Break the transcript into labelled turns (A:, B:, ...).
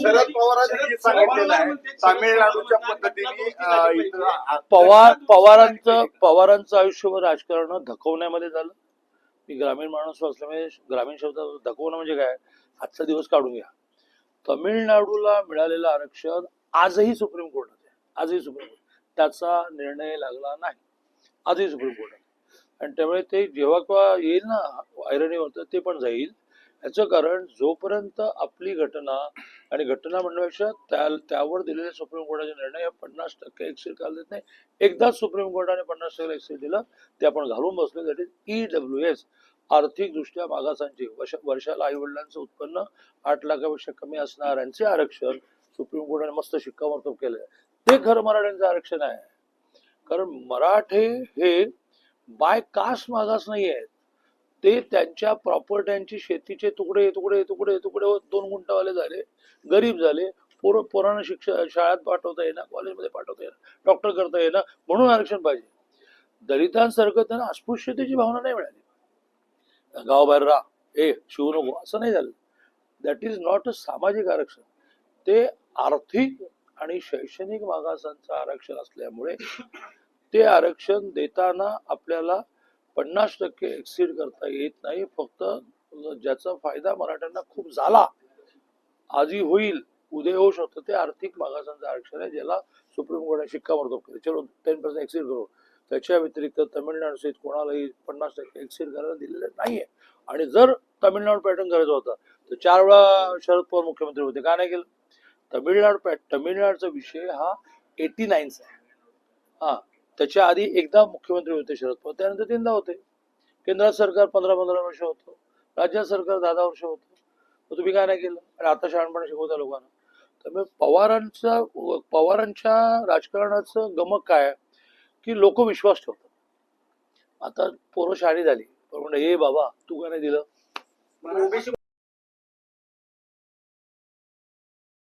A: शरद पवारांनी सांगितलेलं आहे तामिळनाडूच्या पद्धतीने
B: पवारांचं आयुष्यभर राजकारण धकवण्यामध्ये झालं. मी ग्रामीण माणूस असल्यामुळे ग्रामीण शब्द धकवणं म्हणजे काय, आजचा दिवस काढून घ्या. तमिळनाडूला मिळालेलं आरक्षण आजही सुप्रीम कोर्टात आहे, आजही सुप्रीम कोर्ट त्याचा निर्णय लागला नाही, आजही सुप्रीम कोर्टात. आणि त्यामुळे ते जेव्हा केव्हा येईल ना ऐरणी होतं ते पण जाईल. याचं कारण जोपर्यंत आपली घटना आणि घटना म्हणण्यापेक्षा त्यावर दिलेले सुप्रीम कोर्टाचे निर्णय हे 50% एक्सीड घालत नाही. एकदाच सुप्रीम कोर्टाने 50% एक्सीड दिलं, ते आपण घालून बसलो. दॅट इज EWS, आर्थिकदृष्ट्या मागासांची वर्षाला आई वडिलांचं उत्पन्न 8 लाखापेक्षा कमी असणाऱ्यांचे आरक्षण सुप्रीम कोर्टाने मस्त शिक्कामोर्तब केलंय. ते खरं मराठ्यांचं आरक्षण आहे. कारण मराठे हे बाय कास्ट मागास नाही आहेत, ते त्यांच्या प्रॉपर्ट्यांची शेतीचे तुकडे तुकडे तुकडे तुकडे 2 गुंठावाले झाले, गरीब झाले, पोरांना शाळेत पाठवता येईना, कॉलेजमध्ये पाठवता येईना, डॉक्टर करता येईना, म्हणून आरक्षण पाहिजे. दलितांसारखं त्यांना अस्पृश्यतेची भावना नाही मिळाली. गावाबाहेर राहा, शिवू नको, असं नाही झालं. दॅट इज नॉट अ सामाजिक आरक्षण. ते आर्थिक आणि शैक्षणिक मागासांचं आरक्षण असल्यामुळे ते आरक्षण देताना आपल्याला 50% एक्सीड करता येत नाही. फक्त ज्याचा फायदा मराठ्यांना खूप झाला, आजही होईल, उद्या होऊ शकतो, ते आर्थिक मागासांचं आरक्षण आहे, ज्याला सुप्रीम कोर्टाने शिक्कामोर्तब केलं. चलो 10% एक्सीड करू. त्याच्या व्यतिरिक्त तमिळनाडू सहित कोणालाही 50% एक्सीड करायला दिलेलं नाहीये. आणि जर तमिळनाडू पॅटर्न करायचा होता तर 4 वेळा शरद पवार मुख्यमंत्री होते, का नाही केलं? तमिळनाडूचा विषय हा 89चा आहे. हा, त्याच्या आधी एकदा मुख्यमंत्री होते शरद पवार, त्यानंतर 3दा होते. केंद्रात सरकार 15-15 वर्ष होतं, राज्यात सरकार 10-10 वर्ष होतं. मग तुम्ही काय नाही केलं? आणि आता शहाणपणा शिकवता लोकांना. त्यामुळे पवारांच्या राजकारणाचं गमक काय की लोक विश्वास ठेवतात. आता पोरं शहाणी झाली, पण म्हणलं हे बाबा तू का नाही दिलं,
A: ओबीसी